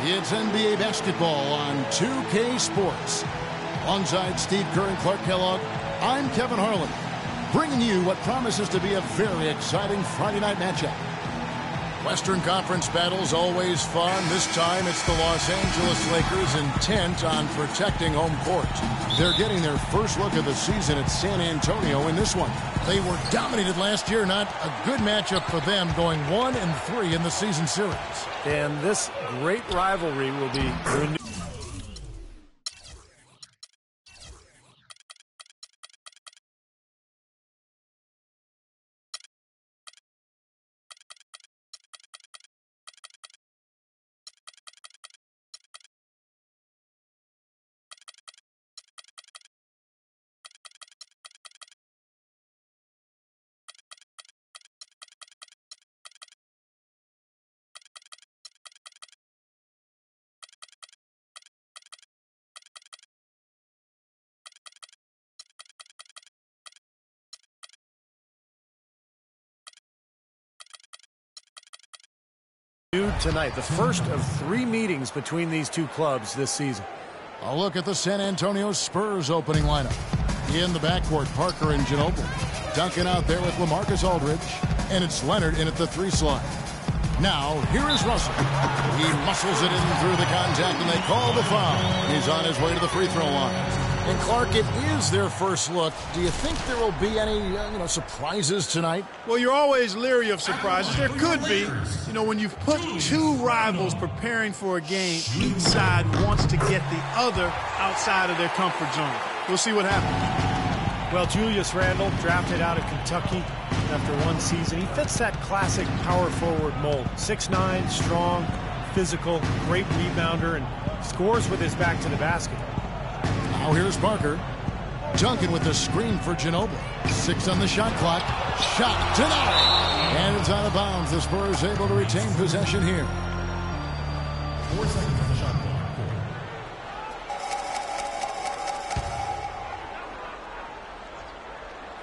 It's NBA basketball on 2K Sports. Alongside Steve Kerr and Clark Kellogg, I'm Kevin Harlan, bringing you what promises to be a very exciting Friday night matchup. Western Conference battles always fun. This time it's the Los Angeles Lakers intent on protecting home court. They're getting their first look of the season at San Antonio in this one. They were dominated last year. Not a good matchup for them, going 1-3 in the season series. And this great rivalry will be renewed. Tonight, the first of 3 meetings between these two clubs this season. A look at the San Antonio Spurs opening lineup. In the backcourt, Parker and Ginobili. Duncan out there with LaMarcus Aldridge. And it's Leonard in at the 3 slot. Now, here is Russell. He muscles it in through the contact, and they call the foul. He's on his way to the free throw line. And Clark, it is their first look. Do you think there will be any, surprises tonight? Well, you're always leery of surprises. There could be. When you've put 2 rivals preparing for a game, each side wants to get the other outside of their comfort zone. We'll see what happens. Well, Julius Randle, drafted out of Kentucky after 1 season. He fits that classic power forward mold. 6'9", strong, physical, great rebounder, and scores with his back to the basket. Now here's Parker. Duncan with the screen for Ginobili. 6 on the shot clock. Shot tonight. And it's out of bounds. The Spurs able to retain possession here. 4 seconds on the shot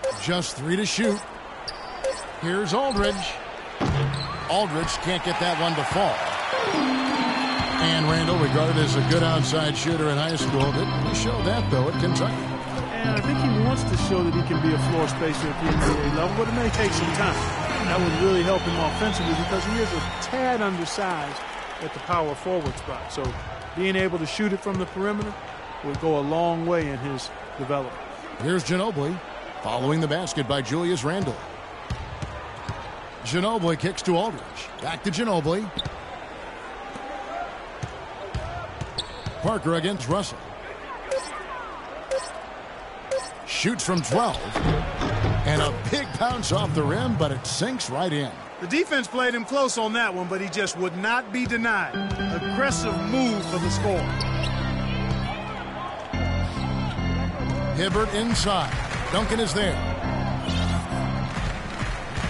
clock. Just 3 to shoot. Here's Aldridge. Aldridge can't get that one to fall. And Randle, regarded as a good outside shooter in high school, didn't show that, though, at Kentucky. And I think he wants to show that he can be a floor spacer at the NBA level, but it may take some time. That would really help him offensively because he is a tad undersized at the power forward spot. So being able to shoot it from the perimeter will go a long way in his development. Here's Ginobili, following the basket by Julius Randle. Ginobili kicks to Aldridge. Back to Ginobili. Parker against Russell. Shoots from 12. And a big bounce off the rim, but it sinks right in. The defense played him close on that one, but he just would not be denied. Aggressive move for the score. Hibbert inside. Duncan is there.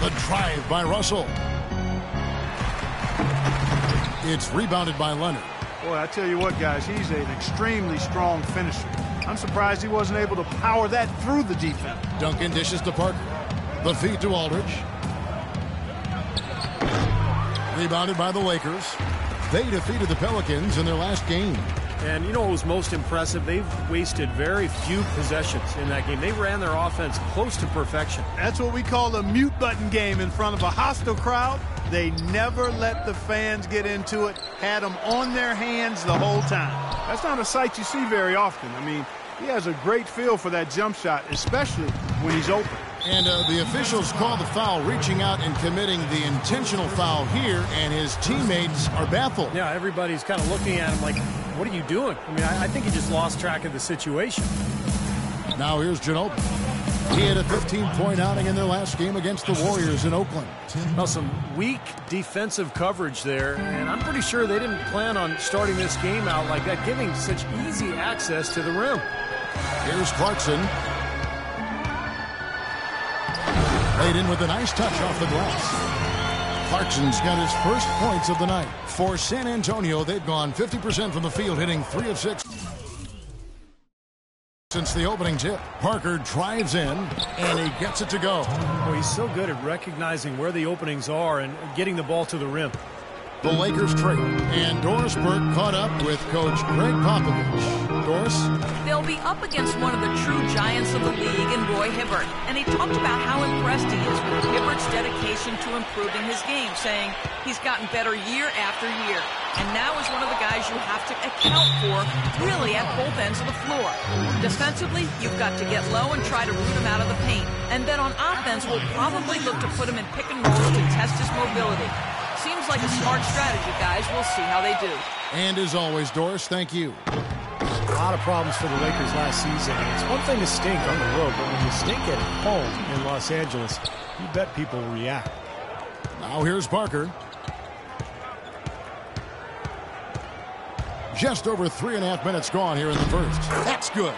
The drive by Russell. It's rebounded by Leonard. Boy, I tell you what, guys, he's an extremely strong finisher. I'm surprised he wasn't able to power that through the defense. Duncan dishes to Parker. The feed to Aldridge. Rebounded by the Lakers. They defeated the Pelicans in their last game. And what was most impressive? They've wasted very few possessions in that game. They ran their offense close to perfection. That's what we call a mute button game in front of a hostile crowd. They never let the fans get into it, had them on their hands the whole time. That's not a sight you see very often. I mean, he has a great feel for that jump shot, especially when he's open. And the officials call the foul, reaching out and committing the intentional foul here, and his teammates are baffled. Yeah, everybody's kind of looking at him like, what are you doing? I mean, I think he just lost track of the situation. Now here's Ginobili. He had a 15-point outing in their last game against the Warriors in Oakland. Well, some weak defensive coverage there, and I'm pretty sure they didn't plan on starting this game out like that, giving such easy access to the rim. Here's Clarkson. Laid in with a nice touch off the glass. Clarkson's got his first points of the night. For San Antonio, they've gone 50% from the field, hitting 3 of 6. Since the opening tip, Parker drives in, and he gets it to go. Oh, he's so good at recognizing where the openings are and getting the ball to the rim. the Lakers trade. And Doris Burke caught up with Coach Greg Popovich. Doris? They'll be up against one of the true giants of the league in Roy Hibbert. And he talked about how impressed he is with Hibbert's dedication to improving his game, saying he's gotten better year after year. And now is one of the guys you have to account for, really at both ends of the floor. Defensively, you've got to get low and try to root him out of the paint. And then on offense, we'll probably look to put him in pick and rolls to test his mobility. Seems like a smart strategy, guys. We'll see how they do. And as always, Doris, thank you. A lot of problems for the Lakers last season. It's one thing to stink on the road, but when you stink at home in Los Angeles, you bet people will react. Now here's Parker. Just over 3.5 minutes gone here in the first. That's good.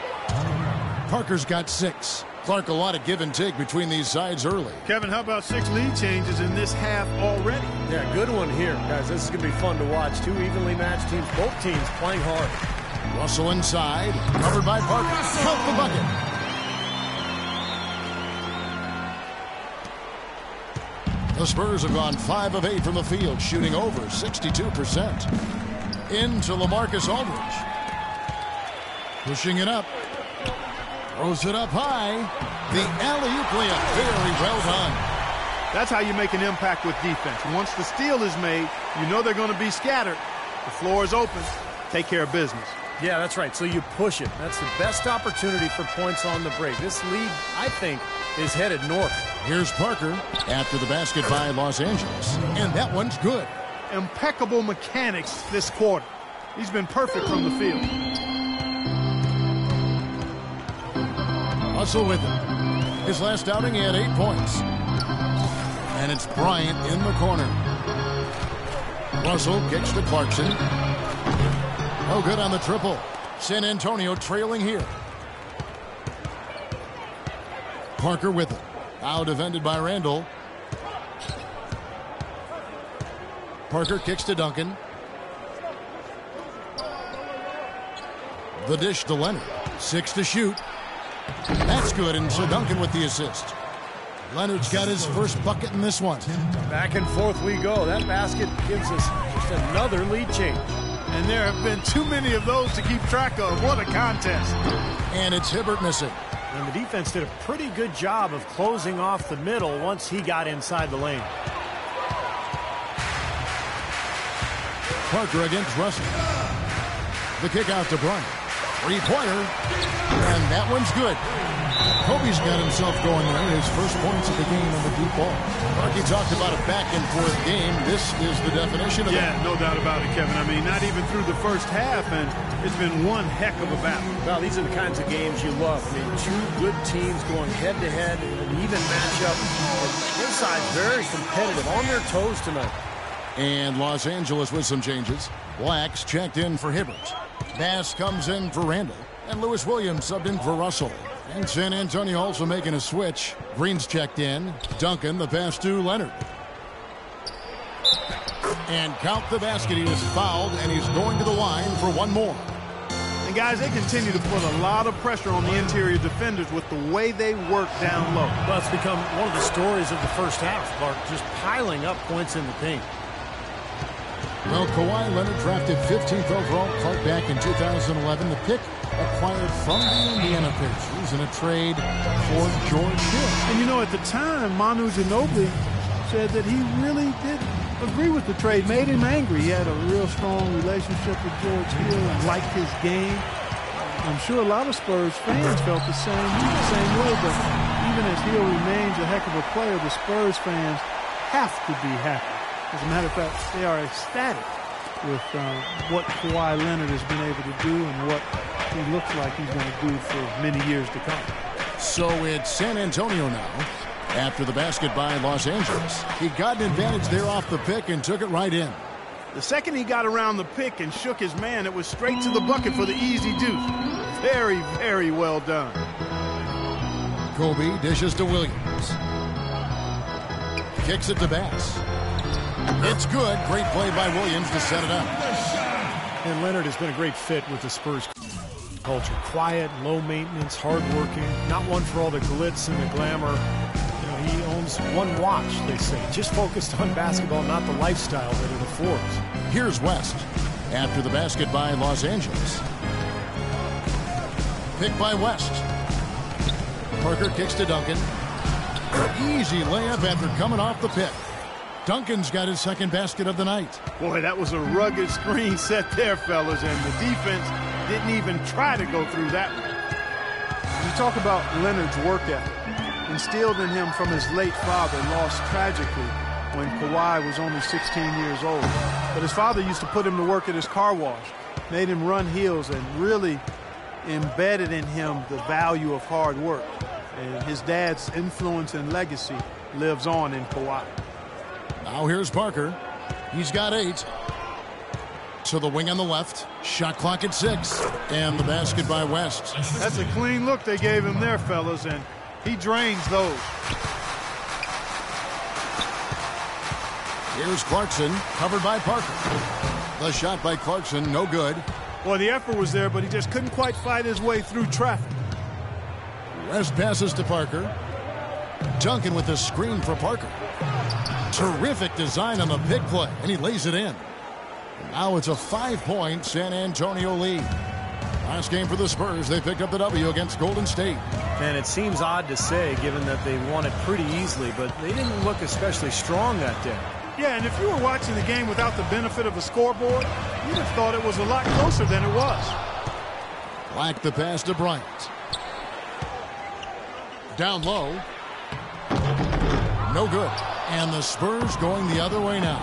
Parker's got 6. Clark, a lot of give and take between these sides early. Kevin, how about 6 lead changes in this half already? Yeah, good one here. Guys, this is going to be fun to watch. 2 evenly matched teams, both teams playing hard. Russell inside, covered by Parker. Count the bucket. The Spurs have gone 5 of 8 from the field, shooting over 62%. Into LaMarcus Aldridge. Pushing it up. Throws it up high. The alley-oop layup. Very well done. That's how you make an impact with defense. Once the steal is made, you know they're going to be scattered. The floor is open. Take care of business. Yeah, that's right. So you push it. That's the best opportunity for points on the break. This lead, I think, is headed north. Here's Parker after the basket by Los Angeles. And that one's good. Impeccable mechanics this quarter. He's been perfect from the field. Russell with him. His last outing, he had 8 points. And it's Bryant in the corner. Russell kicks to Clarkson. No good on the triple. San Antonio trailing here. Parker with it. Now defended by Randall. Parker kicks to Duncan. The dish to Leonard. 6 to shoot. That's good, and so Duncan with the assist. Leonard's got his first bucket in this one. Back and forth we go. That basket gives us just another lead change. And there have been too many of those to keep track of. What a contest. And it's Hibbert missing. And the defense did a pretty good job of closing off the middle once he got inside the lane. Parker against Russell. The kick out to Bryant. 3-pointer. And that one's good. Kobe's got himself going there. His first points of the game on the deep ball. Marky talked about a back-and-forth game. This is the definition of that. Yeah, no doubt about it, Kevin. I mean, not even through the first half, and it's been one heck of a battle. Well, these are the kinds of games you love. I mean, 2 good teams going head-to-head, an even matchup. Both sides very competitive, on their toes tonight. And Los Angeles with some changes. Blacks checked in for Hibbert. Bass comes in for Randall. And Lewis Williams subbed in for Russell. And San Antonio also making a switch. Green's checked in. Duncan, the pass to Leonard. And count the basket. He was fouled, and he's going to the line for one more. And guys, they continue to put a lot of pressure on the interior defenders with the way they work down low. Well, it's become one of the stories of the first half, Clark, just piling up points in the paint. Well, Kawhi Leonard drafted 15th overall, Clark, back in 2011. The pick acquired from the Indiana Pacers in a trade for George Hill. And you know, at the time, Manu Ginobili said that he really did agree with the trade, made him angry. He had a real strong relationship with George Hill and liked his game. I'm sure a lot of Spurs fans felt the same way, but even as Hill remains a heck of a player, the Spurs fans have to be happy. As a matter of fact, they are ecstatic with what Kawhi Leonard has been able to do and what he looks like he's going to do for many years to come. So it's San Antonio now. After the basket by Los Angeles, he got an advantage there off the pick and took it right in. The second he got around the pick and shook his man, it was straight to the bucket for the easy deuce. Very, very well done. Kobe dishes to Williams. Kicks it to Bass. It's good. Great play by Williams to set it up. And Leonard has been a great fit with the Spurs culture. Quiet, low maintenance, hardworking. Not one for all the glitz and the glamour. You know, He owns one watch, they say. Just focused on basketball, not the lifestyle that it affords. Here's West. After the basket by Los Angeles. Picked by West. Parker kicks to Duncan. Easy layup after coming off the pick. Duncan's got his second basket of the night. Boy, that was a rugged screen set there, fellas, and the defense didn't even try to go through that one. You talk about Leonard's work ethic, instilled in him from his late father, lost tragically when Kawhi was only 16 years old. But his father used to put him to work at his car wash, made him run hills, and really embedded in him the value of hard work. And his dad's influence and legacy lives on in Kawhi. Now here's Parker. He's got 8. To the wing on the left. Shot clock at 6. And the basket by West. That's a clean look they gave him there, fellas, and he drains those. Here's Clarkson, covered by Parker. The shot by Clarkson, no good. Well, the effort was there, but he just couldn't quite fight his way through traffic. West passes to Parker. Duncan with the screen for Parker. Terrific design on the pick play, and he lays it in. Now it's a 5-point San Antonio lead. Last game for the Spurs, they picked up the W against Golden State. And it seems odd to say, given that they won it pretty easily, but they didn't look especially strong that day. Yeah, and if you were watching the game without the benefit of a scoreboard, you'd have thought it was a lot closer than it was. Black the pass to Bryant. Down low. No good. And the Spurs going the other way now.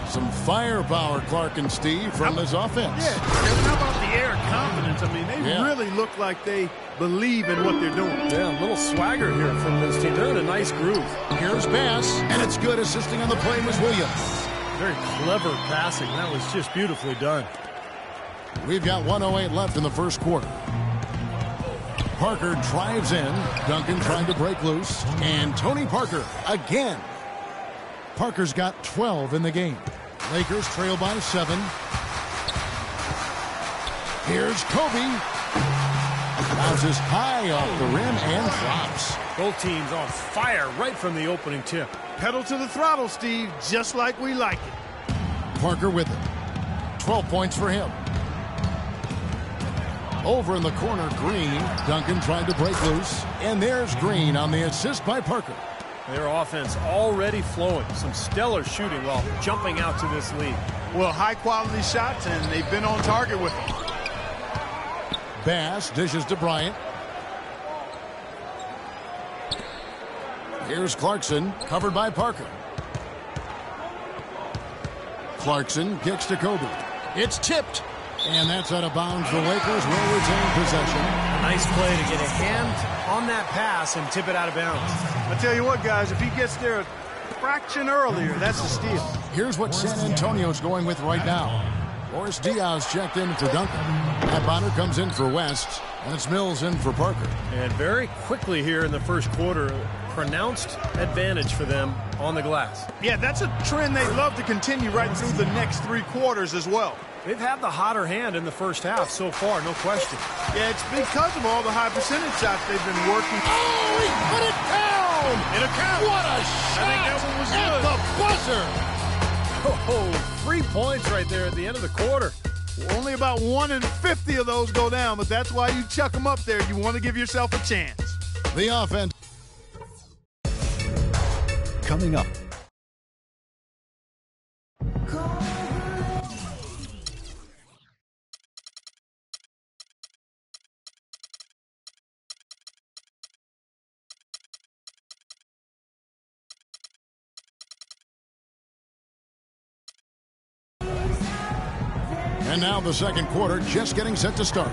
Some firepower, Clark and Steve, from this offense. Yeah, how about the air confidence? I mean, they really look like they believe in what they're doing. Yeah, a little swagger here from this team. They're in a nice groove. Here's Bass, and it's good. Assisting on the play was Williams. Very clever passing. That was just beautifully done. We've got 1:08 left in the first quarter. Parker drives in. Duncan trying to break loose. And Tony Parker again. Parker's got 12 in the game. Lakers trail by 7. Here's Kobe. Bounces high off the rim and drops. Both teams on fire right from the opening tip. Pedal to the throttle, Steve, just like we like it. Parker with it. 12 points for him. Over in the corner, Green. Duncan trying to break loose. And there's Green on the assist by Parker. Their offense already flowing. Some stellar shooting while jumping out to this lead. Well, high-quality shots, and they've been on target with them. Bass dishes to Bryant. Here's Clarkson, covered by Parker. Clarkson kicks to Kobe. It's tipped. And that's out of bounds. The Lakers will retain possession. Nice play to get a hand on that pass and tip it out of bounds. I tell you what, guys, if he gets there a fraction earlier, that's a steal. Here's what San Antonio's going with right now. Boris Diaz checked in for Duncan. Matt Bonner comes in for West. And it's Mills in for Parker. And very quickly here in the first quarter, pronounced advantage for them on the glass. Yeah, that's a trend they'd love to continue right through the next 3 quarters as well. They've had the hotter hand in the first half so far, no question. Yeah, it's because of all the high percentage shots they've been working. Oh, he put it down! In a count. What a shot! I think that one was at good. The buzzer! Oh, 3 points right there at the end of the quarter. Only about 1 in 50 of those go down, but that's why you chuck them up there. You want to give yourself a chance. The offense. Coming up. And now the second quarter just getting set to start.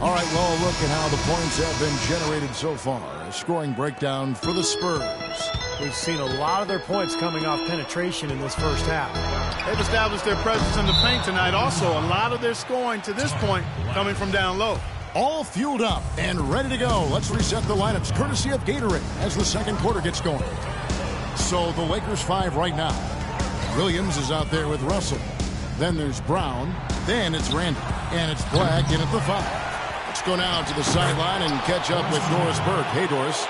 All right, well, look at how the points have been generated so far. A scoring breakdown for the Spurs. We've seen a lot of their points coming off penetration in this first half. They've established their presence in the paint tonight. Also, a lot of their scoring to this point coming from down low. All fueled up and ready to go. Let's reset the lineups courtesy of Gatorade as the second quarter gets going. So the Lakers 5 right now. Williams is out there with Russell. Then there's Brown. Then it's Randall. And it's Black in at the 5. Let's go now to the sideline and catch up with Doris Burke. Hey, Doris.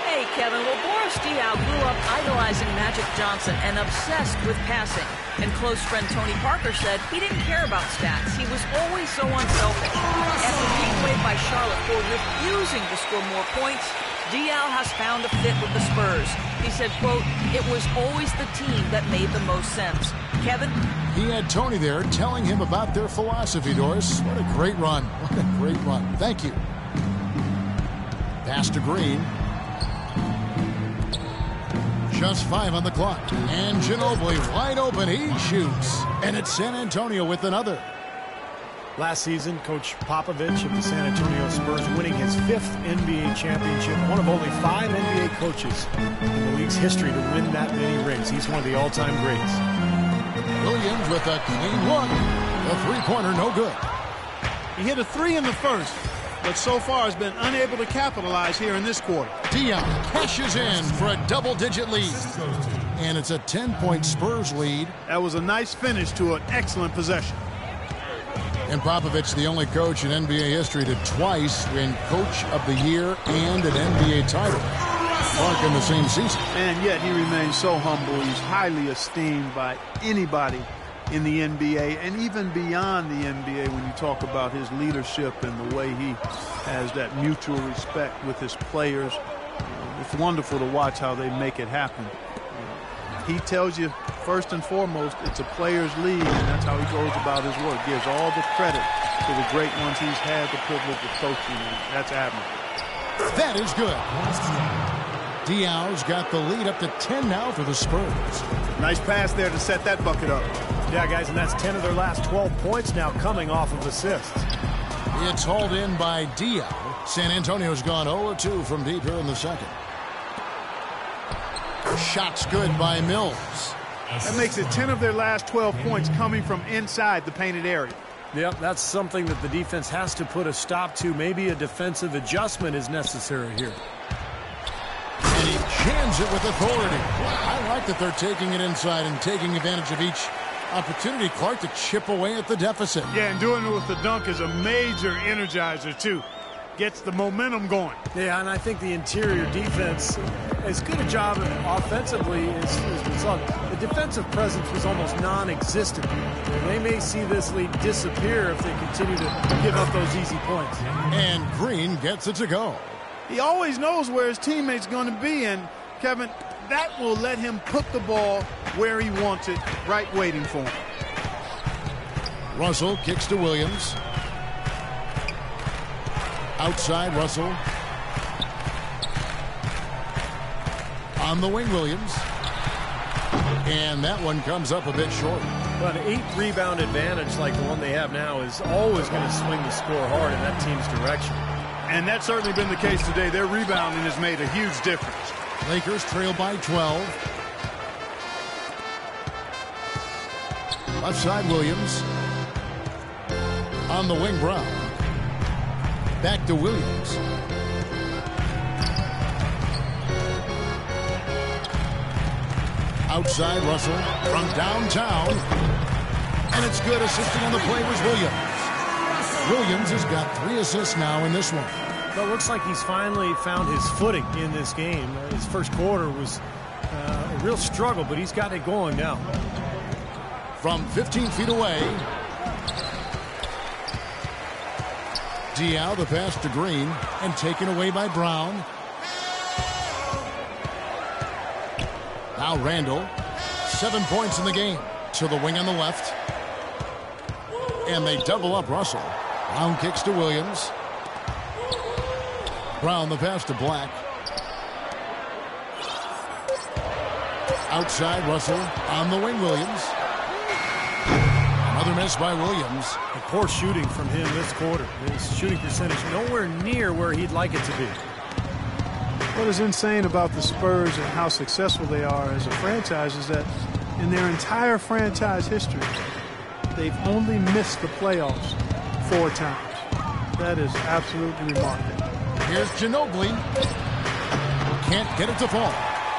Hey, Kevin. Well, Boris Diaw grew up idolizing Magic Johnson and obsessed with passing. And close friend Tony Parker said he didn't care about stats. He was always so unselfish. After being waived by Charlotte for refusing to score more points, Diaw has found a fit with the Spurs. He said, quote, "It was always the team that made the most sense." Kevin? He had Tony there telling him about their philosophy, Doris. What a great run. What a great run. Thank you. Pass to Green. Just 5 on the clock. And Ginobili wide open. He shoots. And it's San Antonio with another. Last season, Coach Popovich of the San Antonio Spurs winning his 5th NBA championship, one of only 5 NBA coaches in the league's history to win that many rings. He's one of the all-time greats. Williams with a clean look. The three-pointer no good. He hit a 3 in the first, but so far has been unable to capitalize here in this quarter. Diaw cashes in for a double-digit lead. And it's a 10-point Spurs lead. That was a nice finish to an excellent possession. And Popovich, the only coach in NBA history to twice win Coach of the Year and an NBA title. Clark in the same season. And yet he remains so humble. He's highly esteemed by anybody in the NBA and even beyond the NBA when you talk about his leadership and the way he has that mutual respect with his players. It's wonderful to watch how they make it happen. He tells you, first and foremost, it's a players' league, and that's how he goes about his work. Gives all the credit to the great ones he's had the privilege of coaching, and that's admirable. That is good. Diaw's got the lead up to 10 now for the Spurs. Nice pass there to set that bucket up. Yeah, guys, and that's 10 of their last 12 points now coming off of assists. It's hauled in by Diaw. San Antonio's gone 0-2 from deep here in the second. Shots good by Mills. That makes it 10 of their last 12 points coming from inside the painted area. Yep, that's something that the defense has to put a stop to. Maybe a defensive adjustment is necessary here. And he jams it with authority. I like that they're taking it inside and taking advantage of each opportunity, Clark, to chip away at the deficit. Yeah, and doing it with the dunk is a major energizer, too. Gets the momentum going. Yeah, and I think the interior defense, as good a job offensively as we saw, the defensive presence was almost non-existent. They may see this lead disappear if they continue to give up those easy points. And Green gets it to go. He always knows where his teammate's going to be, and, Kevin, that will let him put the ball where he wants it, right waiting for him. Russell kicks to Williams. Outside, Russell. On the wing, Williams. And that one comes up a bit short. But an 8-rebound advantage like the one they have now is always going to swing the score hard in that team's direction. And that's certainly been the case today. Their rebounding has made a huge difference. Lakers trail by 12. Left side, Williams. On the wing, Brown. Back to Williams. Outside, Russell from downtown. And it's good. Assisting on the play was Williams. Williams has got 3 assists now in this one. Well, it looks like he's finally found his footing in this game. His first quarter was a real struggle, but he's got it going now. From 15 feet away. Diaw, the pass to Green, and taken away by Brown. Now Randall, 7 points in the game. To the wing on the left. And they double up Russell. Brown kicks to Williams. Brown, the pass to Black. Outside, Russell. On the wing, Williams. Another miss by Williams. A poor shooting from him this quarter. His shooting percentage nowhere near where he'd like it to be. What is insane about the Spurs and how successful they are as a franchise is that in their entire franchise history, they've only missed the playoffs 4 times. That is absolutely remarkable. Here's Ginobili. Can't get it to fall.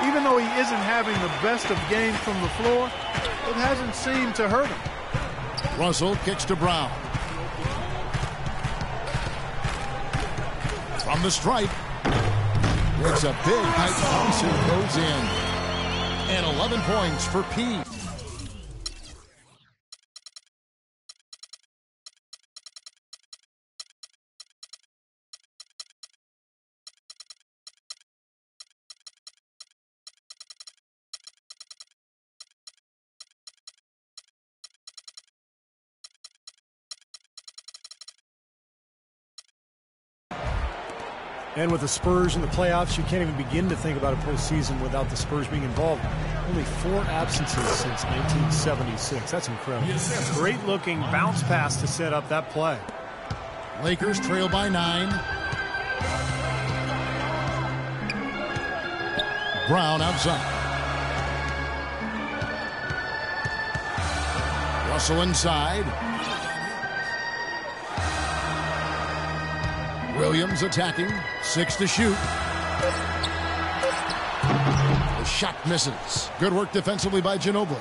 Even though he isn't having the best of games from the floor, it hasn't seemed to hurt him. Russell kicks to Brown. From the stripe. It's a big high bounce and goes in. And 11 points for P. And with the Spurs in the playoffs, you can't even begin to think about a postseason without the Spurs being involved. Only 4 absences since 1976. That's incredible. Great looking bounce pass to set up that play. Lakers trail by 9. Brown outside. Russell inside. Williams attacking. 6 to shoot. The shot misses. Good work defensively by Ginobili.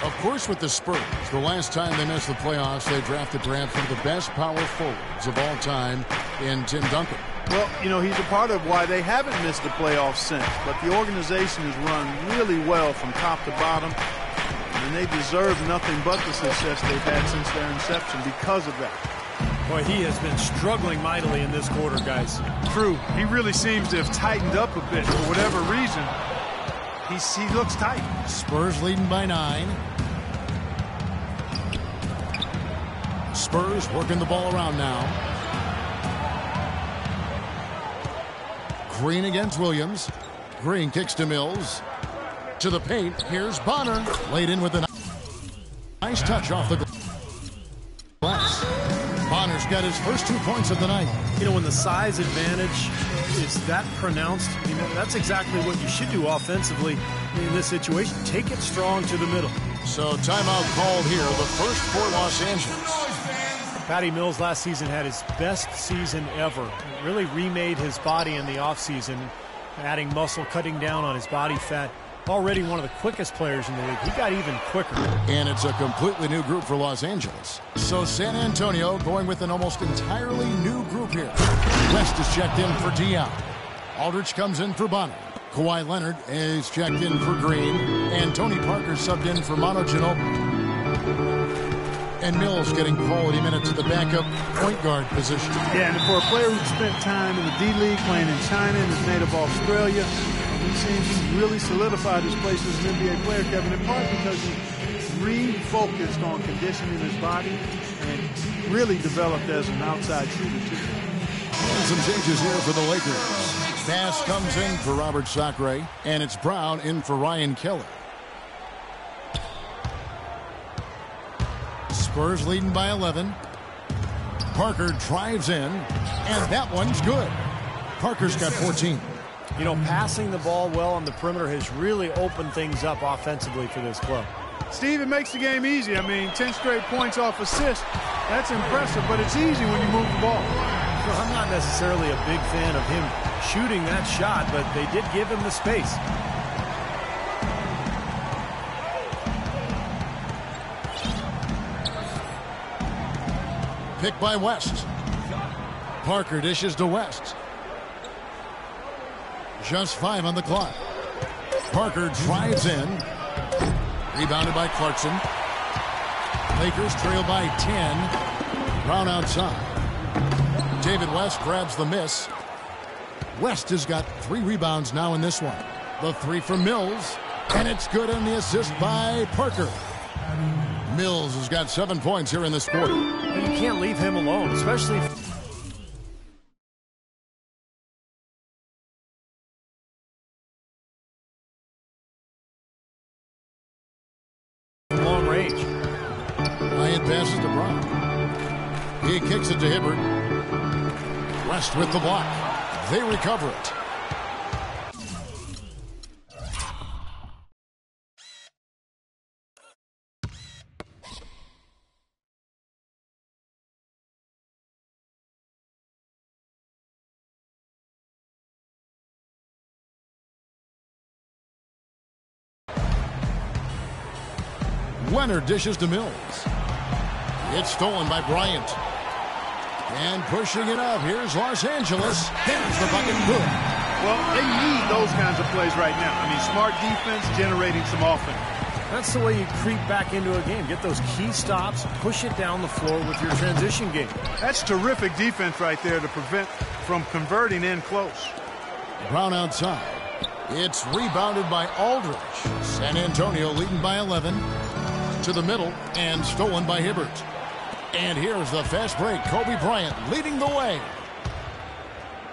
Of course, with the Spurs, the last time they missed the playoffs, they drafted perhaps one of the best power forwards of all time in Tim Duncan. Well, you know, he's a part of why they haven't missed the playoffs since. But the organization has run really well from top to bottom. And they deserve nothing but the success they've had since their inception because of that. Boy, he has been struggling mightily in this quarter, guys. True. He really seems to have tightened up a bit for whatever reason. He looks tight. Spurs leading by 9. Spurs working the ball around now. Green against Williams. Green kicks to Mills. To the paint. Here's Bonner. Laid in with a nice touch off the glass. Bonner's got his first 2 points of the night. You know, when the size advantage is that pronounced, you know, that's exactly what you should do offensively in this situation. Take it strong to the middle. So timeout called here, the first for Los Angeles. Patty Mills last season had his best season ever. Really remade his body in the offseason, adding muscle, cutting down on his body fat. Already one of the quickest players in the league. He got even quicker. And it's a completely new group for Los Angeles. So San Antonio going with an almost entirely new group here. West is checked in for Dion. Aldridge comes in for Bonner. Kawhi Leonard is checked in for Green. And Tony Parker subbed in for Manu Ginobili. And Mills getting quality minutes at the backup point guard position. Yeah, and for a player who spent time in the D-League, playing in China and is native Australia, he seems to really solidified his place as an NBA player, Kevin, in part because he refocused on conditioning his body and really developed as an outside shooter, too. And some changes here for the Lakers. Bass comes in for Robert Sacre, and it's Brown in for Ryan Kelly. Spurs leading by 11. Parker drives in, and that one's good. Parker's got 14. You know, passing the ball well on the perimeter has really opened things up offensively for this club. Steve, it makes the game easy. I mean, 10 straight points off assist. That's impressive, but it's easy when you move the ball. Well, I'm not necessarily a big fan of him shooting that shot, but they did give him the space. Pick by West. Parker dishes to West. Just 5 on the clock. Parker drives in. Rebounded by Clarkson. Lakers trail by 10. Brown outside. David West grabs the miss. West has got 3 rebounds now in this one. The 3 from Mills. And it's good on the assist by Parker. Mills has got 7 points here in this quarter. You can't leave him alone, especially if long range. Bryant passes to Brown. He kicks it to Hibbert. West with the block. They recover it. Leonard dishes to Mills. It's stolen by Bryant. And pushing it up. Here's Los Angeles. There's the bucket. Good. Well, they need those kinds of plays right now. I mean, smart defense generating some offense. That's the way you creep back into a game. Get those key stops, push it down the floor with your transition game. That's terrific defense right there to prevent from converting in close. Brown outside. It's rebounded by Aldridge. San Antonio leading by 11. To the middle and stolen by Hibbert. And here's the fast break. Kobe Bryant leading the way.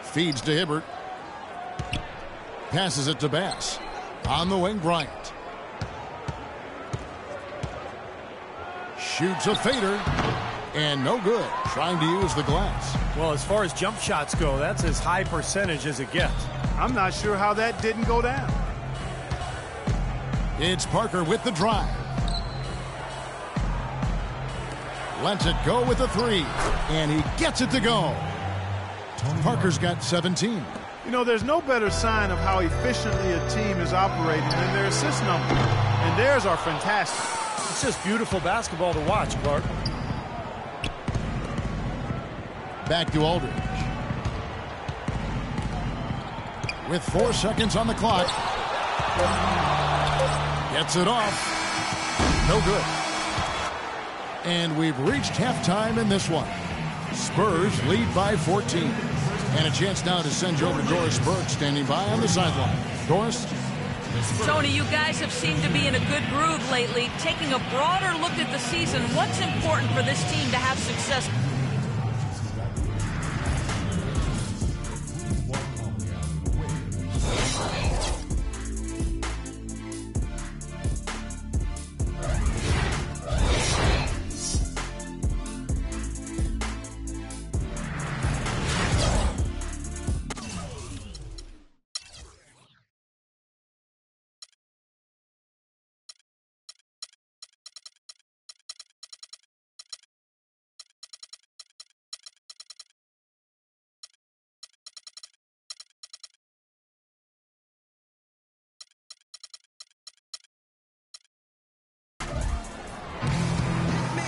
Feeds to Hibbert. Passes it to Bass. On the wing, Bryant. Shoots a fader. And no good. Trying to use the glass. Well, as far as jump shots go, that's as high percentage as it gets. I'm not sure how that didn't go down. It's Parker with the drive. Lets it go with a three. And he gets it to go. Parker's got 17. You know, there's no better sign of how efficiently a team is operating than their assist numbers. And theirs are fantastic. It's just beautiful basketball to watch, Clark. Back to Aldridge. With 4 seconds on the clock. Gets it off. No good. And we've reached halftime in this one. Spurs lead by 14. And a chance now to send you over to Doris Burke, standing by on the sideline. Doris? Tony, you guys have seemed to be in a good groove lately. Taking a broader look at the season, what's important for this team to have success?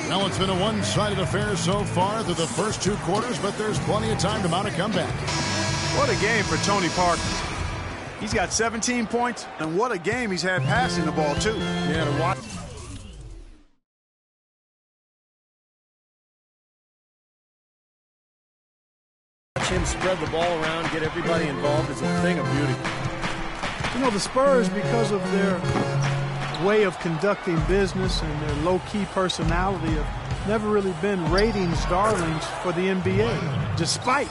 Well, it's been a one-sided affair so far through the first 2 quarters, but there's plenty of time to mount a comeback. What a game for Tony Parker. He's got 17 points, and what a game he's had passing the ball, too. Yeah, to watch. Watch him spread the ball around, get everybody involved is a thing of beauty. You know, the Spurs, because of their way of conducting business and their low-key personality, have never really been ratings darlings for the NBA, despite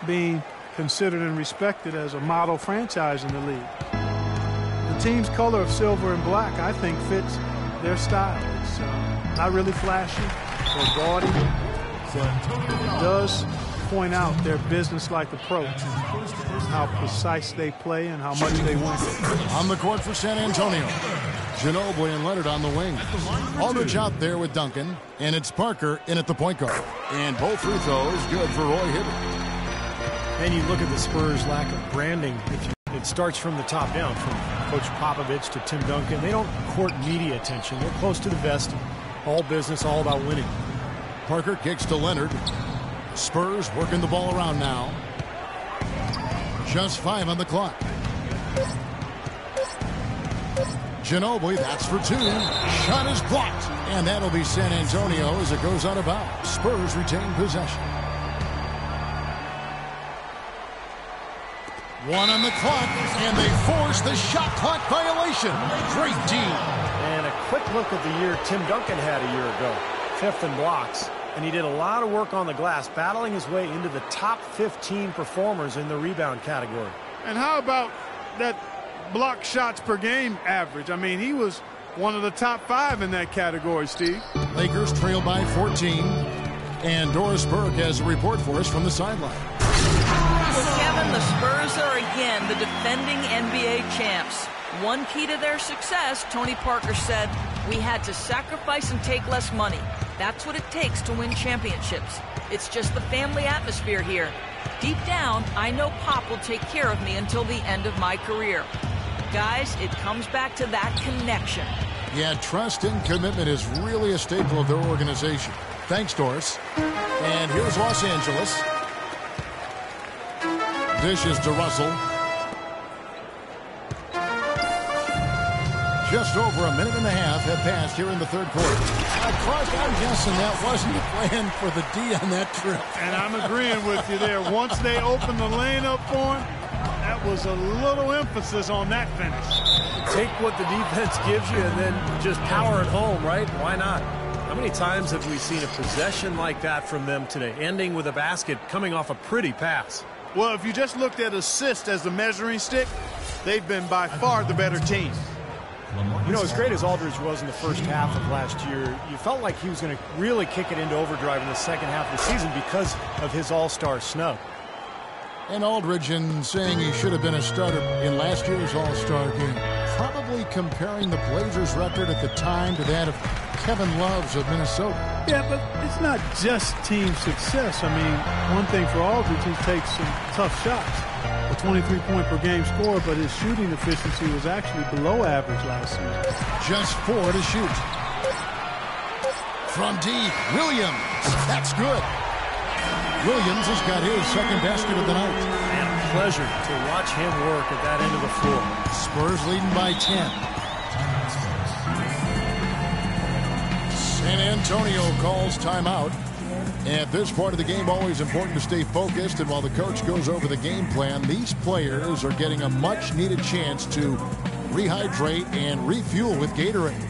being considered and respected as a model franchise in the league. The team's color of silver and black, I think, fits their style. It's not really flashy or gaudy, but it does point out their business-like approach, how precise they play and how much they win. On the court for San Antonio. Ginobili and Leonard on the wing. Aldridge out there with Duncan, and it's Parker in at the point guard. And both free throws good for Roy Hibbert. And you look at the Spurs' lack of branding. It starts from the top down, from Coach Popovich to Tim Duncan. They don't court media attention. They're close to the vest. All business, all about winning. Parker kicks to Leonard. Spurs working the ball around now. Just 5 on the clock. Ginobili, that's for 2. Shot is blocked. And that'll be San Antonio as it goes out of bounds. Spurs retain possession. 1 on the clock, and they force the shot clock violation. Great D. And a quick look at the year Tim Duncan had a year ago. 5th in blocks. And he did a lot of work on the glass, battling his way into the top 15 performers in the rebound category. And how about that block shots per game average? I mean, he was one of the top 5 in that category, Steve. Lakers trail by 14. And Doris Burke has a report for us from the sideline. Well, Kevin, the Spurs are again the defending NBA champs. One key to their success, Tony Parker said, we had to sacrifice and take less money. That's what it takes to win championships. It's just the family atmosphere here. Deep down, I know Pop will take care of me until the end of my career. Guys, it comes back to that connection. Yeah, trust and commitment is really a staple of their organization. Thanks, Doris. And here's Los Angeles. Dishes to Russell. Just over a minute and a half have passed here in the third quarter. Clark, I'm guessing that wasn't the plan for the D on that trip. And I'm agreeing with you there. Once they opened the lane up for him, that was a little emphasis on that finish. Take what the defense gives you and then just power it home, right? Why not? How many times have we seen a possession like that from them today, ending with a basket coming off a pretty pass? Well, if you just looked at assists as the measuring stick, they've been by far the better team. You know, as great as Aldridge was in the first half of last year, you felt like he was going to really kick it into overdrive in the second half of the season because of his all-star snub. And Aldridge, in saying he should have been a starter in last year's All-Star game, probably comparing the Blazers' record at the time to that of Kevin Love's of Minnesota. Yeah, but it's not just team success. I mean, one thing for Aldridge, he takes some tough shots. A 23-point-per-game score, but his shooting efficiency was actually below average last season. Just 4 to shoot. From deep, Williams. That's good. Williams has got his second basket of the night. And a pleasure to watch him work at that end of the floor. Spurs leading by 10. San Antonio calls timeout. At this part of the game, always important to stay focused. And while the coach goes over the game plan, these players are getting a much-needed chance to rehydrate and refuel with Gatorade.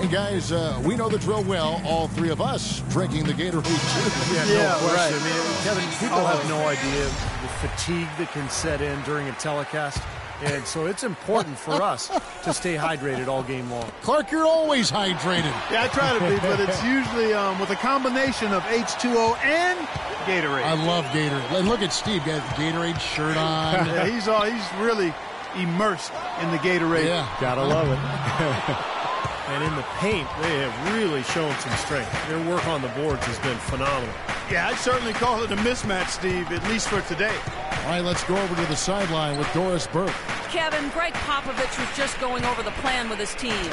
And guys, we know the drill well, all three of us drinking the Gatorade too. Yeah, no question. Right. I mean, Kevin, people have no idea the fatigue that can set in during a telecast. And so it's important for us to stay hydrated all game long. Clark, you're always hydrated. Yeah, I try to be, but it's usually with a combination of H2O and Gatorade. I love Gatorade. And look at Steve, got the Gatorade shirt on. Yeah, he's really immersed in the Gatorade. Yeah, gotta love it. And in the paint, they have really shown some strength. Their work on the boards has been phenomenal. Yeah, I'd certainly call it a mismatch, Steve, at least for today. All right, let's go over to the sideline with Doris Burke. Kevin, Greg Popovich was just going over the plan with his team.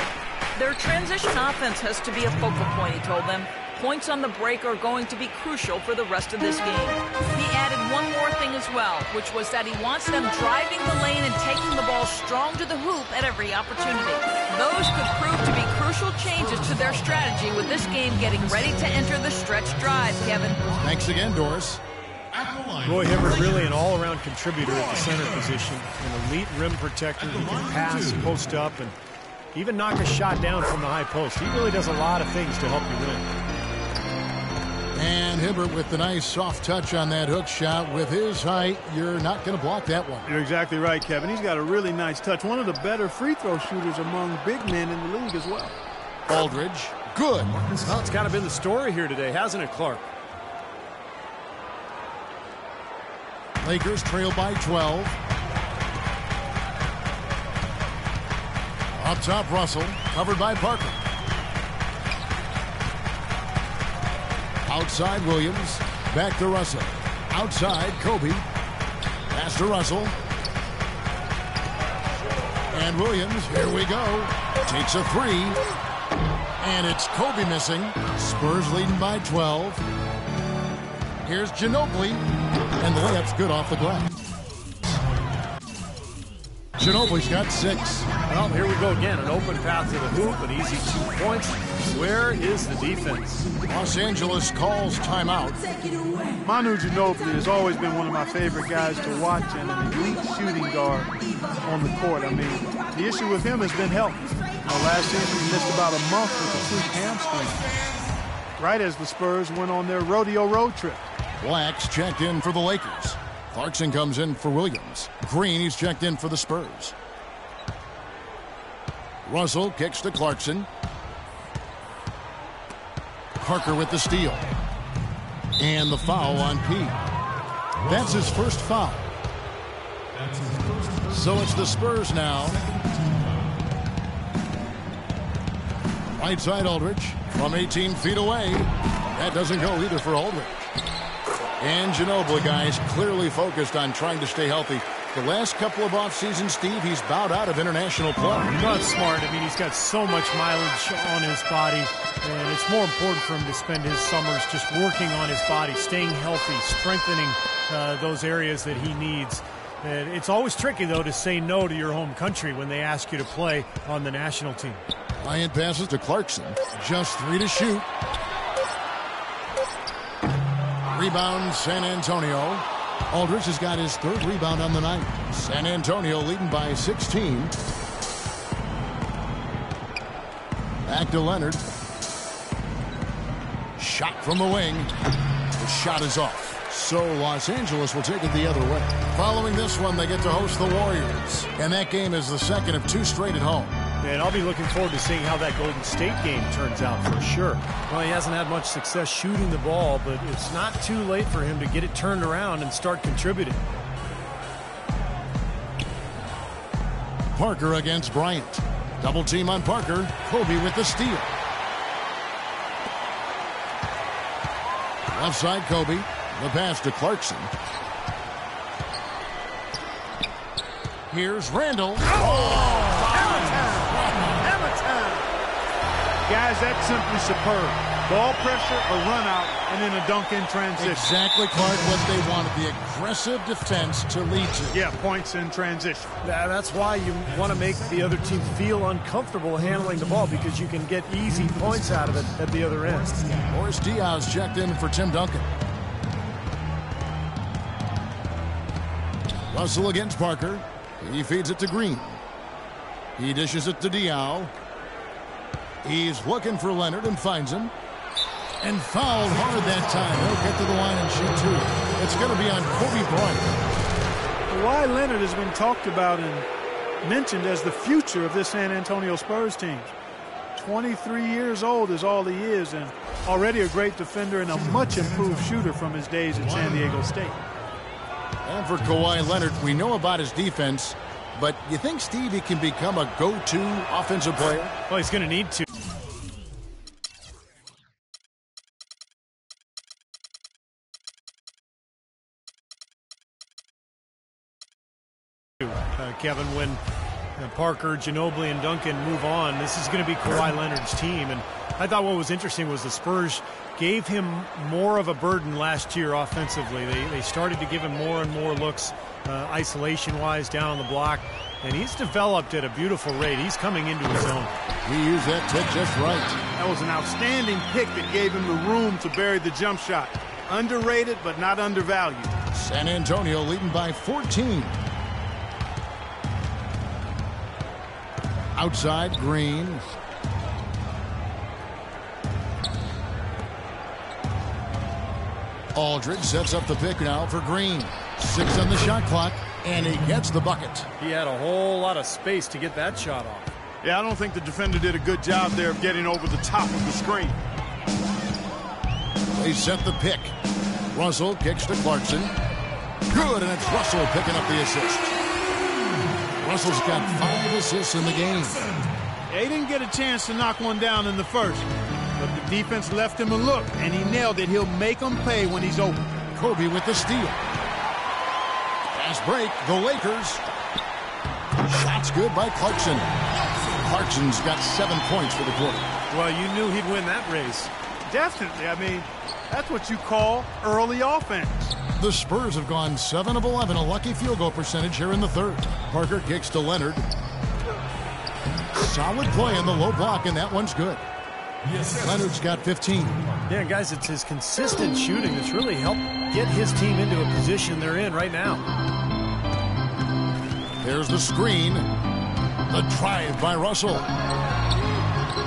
Their transition offense has to be a focal point, he told them. Points on the break are going to be crucial for the rest of this game. He added one more thing as well, which was that he wants them driving the lane and taking the ball strong to the hoop at every opportunity. Those could prove to be crucial changes to their strategy with this game getting ready to enter the stretch drive, Kevin. Thanks again, Doris. Roy Hibbert, really an all-around contributor at the center position. An elite rim protector who can pass, post up, and even knock a shot down from the high post. He really does a lot of things to help you win. And Hibbert with the nice soft touch on that hook shot. With his height, you're not going to block that one. You're exactly right, Kevin. He's got a really nice touch. One of the better free throw shooters among big men in the league as well. Aldridge, good. Well, it's kind of been the story here today, hasn't it, Clark? Lakers trail by 12. Up top, Russell, covered by Parker. Outside, Williams. Back to Russell. Outside, Kobe. Pass to Russell. And Williams, here we go. Takes a three. And it's Kobe missing. Spurs leading by 12. Here's Ginobili. And the layup's good off the glass. Ginobili's got 6. Well, here we go again. An open path to the hoop, an easy 2 points. Where is the defense? Los Angeles calls timeout. Manu Ginobili has always been one of my favorite guys to watch and an elite shooting guard on the court. I mean, the issue with him has been health. Last season he missed about a month with a tweaked hamstring, right as the Spurs went on their rodeo road trip. Black's checked in for the Lakers. Clarkson comes in for Williams. Green, he's checked in for the Spurs. Russell kicks to Clarkson. Parker with the steal. And the foul on P. That's his first foul. So it's the Spurs now. Right side, Aldridge from 18 feet away. That doesn't go either for Aldridge. And Ginobili, guys, clearly focused on trying to stay healthy The last couple of off seasons, Steve, he's bowed out of international play. Well, that's smart. I mean, he's got so much mileage on his body, and it's more important for him to spend his summers just working on his body, staying healthy, strengthening those areas that he needs. And it's always tricky, though, to say no to your home country when they ask you to play on the national team. Bryant passes to Clarkson. Just 3 to shoot. Rebound, San Antonio. Aldridge has got his 3rd rebound on the night. San Antonio leading by 16. Back to Leonard. Shot from the wing. The shot is off. So Los Angeles will take it the other way. Following this one, they get to host the Warriors. And that game is the second of 2 straight at home. And I'll be looking forward to seeing how that Golden State game turns out for sure. Well, he hasn't had much success shooting the ball, but it's not too late for him to get it turned around and start contributing. Parker against Bryant. Double team on Parker. Kobe with the steal. Left side, Kobe. The pass to Clarkson. Here's Randall. Guys, that's simply superb. Ball pressure, a run out, and then a dunk in transition. Exactly, Clark, what they wanted. The aggressive defense to lead to. Yeah, points in transition. That's why you want to make the other team feel uncomfortable handling the ball, because you can get easy points out of it at the other end. Boris Diaz checked in for Tim Duncan. Russell against Parker. He feeds it to Green. He dishes it to Diaw. He's looking for Leonard and finds him. And fouled hard that time. He'll get to the line and shoot 2. It's going to be on Kobe Bryant. Kawhi Leonard has been talked about and mentioned as the future of this San Antonio Spurs team. 23 years old is all he is, and already a great defender and a much improved shooter from his days at San Diego State. And for Kawhi Leonard, we know about his defense, but you think, Steve, he can become a go-to offensive player? Well, he's going to need to. Kevin, when Parker, Ginobili, and Duncan move on, this is going to be Kawhi Leonard's team. And I thought what was interesting was the Spurs gave him more of a burden last year offensively. They started to give him more and more looks isolation-wise down on the block. And he's developed at a beautiful rate. He's coming into his own. He used that tip just right. That was an outstanding pick that gave him the room to bury the jump shot. Underrated, but not undervalued. San Antonio leading by 14. Outside, Green. Aldridge sets up the pick now for Green. 6 on the shot clock, and he gets the bucket. He had a whole lot of space to get that shot off. Yeah, I don't think the defender did a good job there of getting over the top of the screen. They set the pick. Russell kicks to Clarkson. Good, and it's Russell picking up the assist. Russell's got 5 assists in the game. They didn't get a chance to knock one down in the first, but the defense left him a look, and he nailed it. He'll make them pay when he's open. Kobe with the steal. Fast break, the Lakers. Shots good by Clarkson. Clarkson's got 7 points for the quarter. Well, you knew he'd win that race. Definitely. I mean, that's what you call early offense. The Spurs have gone 7 of 11, a lucky field goal percentage here in the third. Parker kicks to Leonard. Solid play in the low block, and that one's good. Leonard's got 15. Yeah, guys, it's his consistent shooting that's really helped get his team into a position they're in right now. There's the screen. The drive by Russell.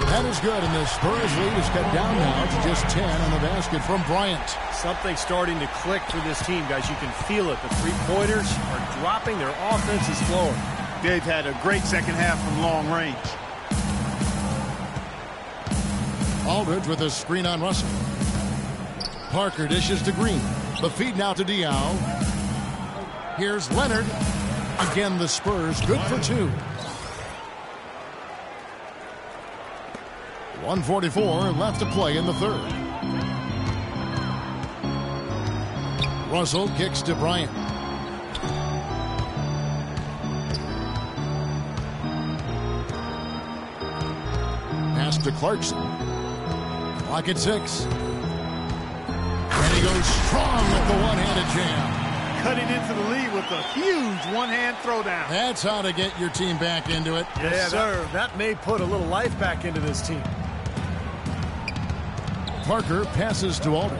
That is good, and the Spurs lead is cut down now to just 10 on the basket from Bryant. Something's starting to click for this team, guys. You can feel it. The three-pointers are dropping. Their offense is flowing. They've had a great second half from long range. Aldridge with a screen on Russell. Parker dishes to Green. The feed now to Diaw. Here's Leonard. Again, the Spurs good for 2. 1:44 left to play in the third. Russell kicks to Bryant. to Clarkson. Clock at 6. And he goes strong with the one-handed jam. Cutting into the lead with a huge one-hand throwdown. That's how to get your team back into it. Yes, sir. That may put a little life back into this team. Parker passes to Aldridge.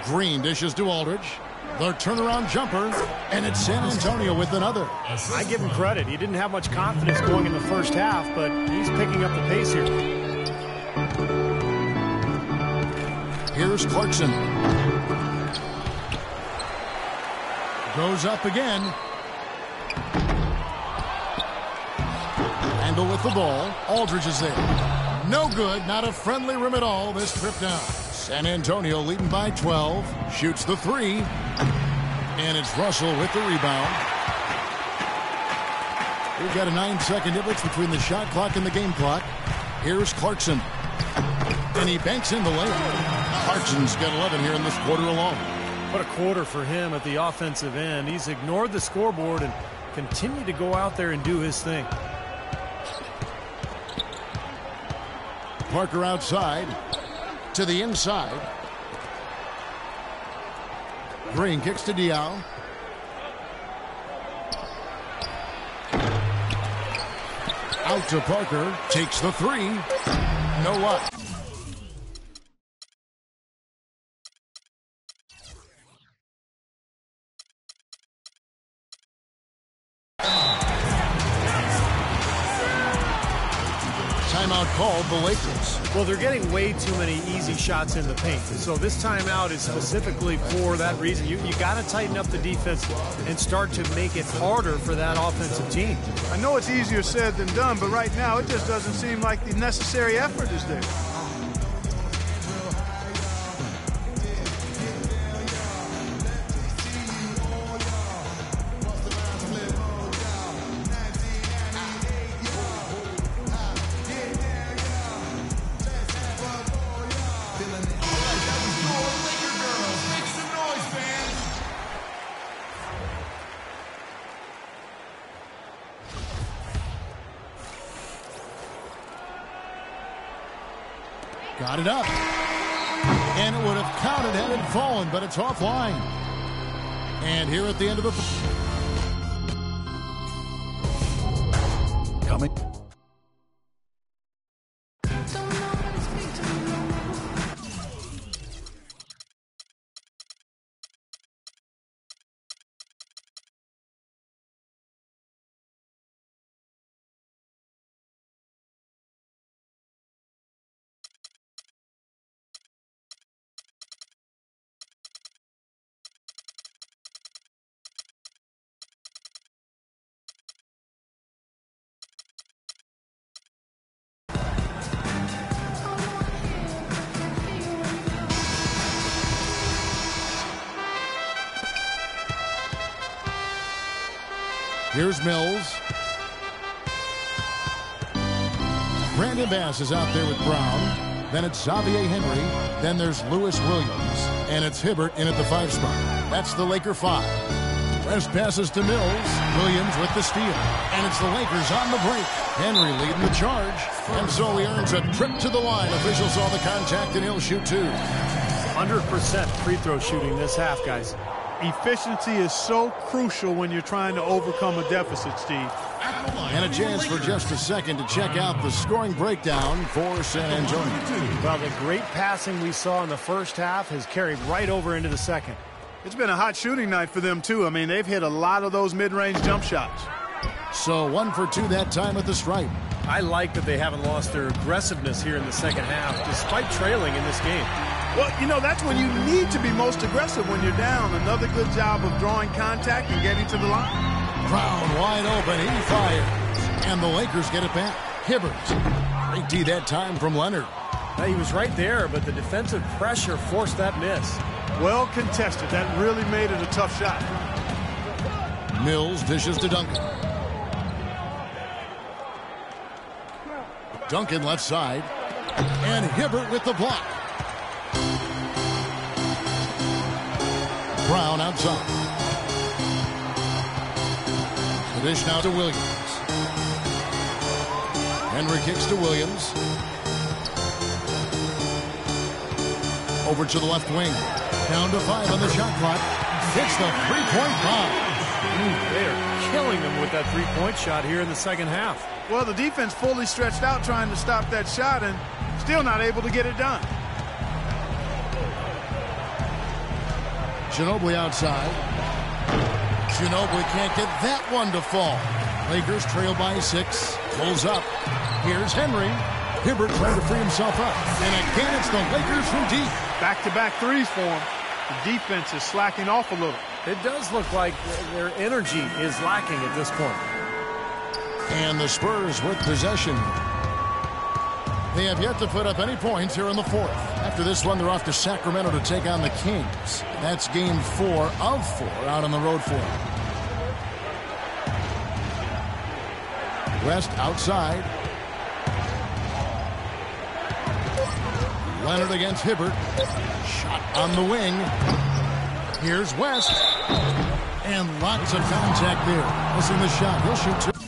Green dishes to Aldridge. The turnaround jumper, and it's San Antonio with another. I give him credit. He didn't have much confidence going in the first half, but he's picking up the pace here. Here's Clarkson. Goes up again. Handle with the ball. Aldridge is there. No good. Not a friendly rim at all this trip down. San Antonio leading by 12. Shoots the 3. And it's Russell with the rebound. We've got a 9-second difference between the shot clock and the game clock. Here's Clarkson. And he banks in the layup. Clarkson's got 11 here in this quarter alone. What a quarter for him at the offensive end. He's ignored the scoreboard and continued to go out there and do his thing. Parker outside to the inside. Green kicks to Diaw. Out to Parker. Takes the 3. No luck. Timeout called the Lakers. Well, they're getting way too many easy shots in the paint. So this timeout is specifically for that reason. You got to tighten up the defense and start to make it harder for that offensive team. I know it's easier said than done, but right now it just doesn't seem like the necessary effort is there. Got it up. And it would have counted had it fallen, but it's offline. And here at the end of the... Coming. Here's Mills. Brandon Bass is out there with Brown. Then it's Xavier Henry. Then there's Lewis Williams. And it's Hibbert in at the 5 spot. That's the Laker 5. Rest passes to Mills. Williams with the steal. And it's the Lakers on the break. Henry leading the charge. And so he earns a trip to the line. Officials saw the contact and he'll shoot 2. 100% free throw shooting this half, guys. Efficiency is so crucial when you're trying to overcome a deficit, Steve. And a chance for just a second to check out the scoring breakdown for San Antonio. Well, the great passing we saw in the first half has carried right over into the second. It's been a hot shooting night for them, too. I mean, they've hit a lot of those mid-range jump shots. So 1 for 2 that time at the stripe. I like that they haven't lost their aggressiveness here in the second half, despite trailing in this game. Well, you know, that's when you need to be most aggressive when you're down. Another good job of drawing contact and getting to the line. Brown wide open. He fires. And the Lakers get it back. Hibbert. Great D that time from Leonard. Now, he was right there, but the defensive pressure forced that miss. Well contested. That really made it a tough shot. Mills dishes to Duncan. Duncan left side. And Hibbert with the block. Brown outside. The dish now to Williams. Henry kicks to Williams. Over to the left wing. Down to 5 on the shot clock. Hits the three-point bomb. They are killing them with that three-point shot here in the second half. Well, the defense fully stretched out trying to stop that shot and still not able to get it done. Ginobili outside. Ginobili can't get that one to fall. Lakers trail by 6. Pulls up. Here's Henry. Hibbert trying to free himself up. And again, it's the Lakers from deep. Back-to-back threes for him. The defense is slacking off a little. It does look like their energy is lacking at this point. And the Spurs with possession. They have yet to put up any points here in the fourth. After this one, they're off to Sacramento to take on the Kings. That's game 4 of 4 out on the road for them. West outside. Leonard against Hibbert. Shot on the wing. Here's West. And lots of contact there. Missing the shot. He'll shoot 2.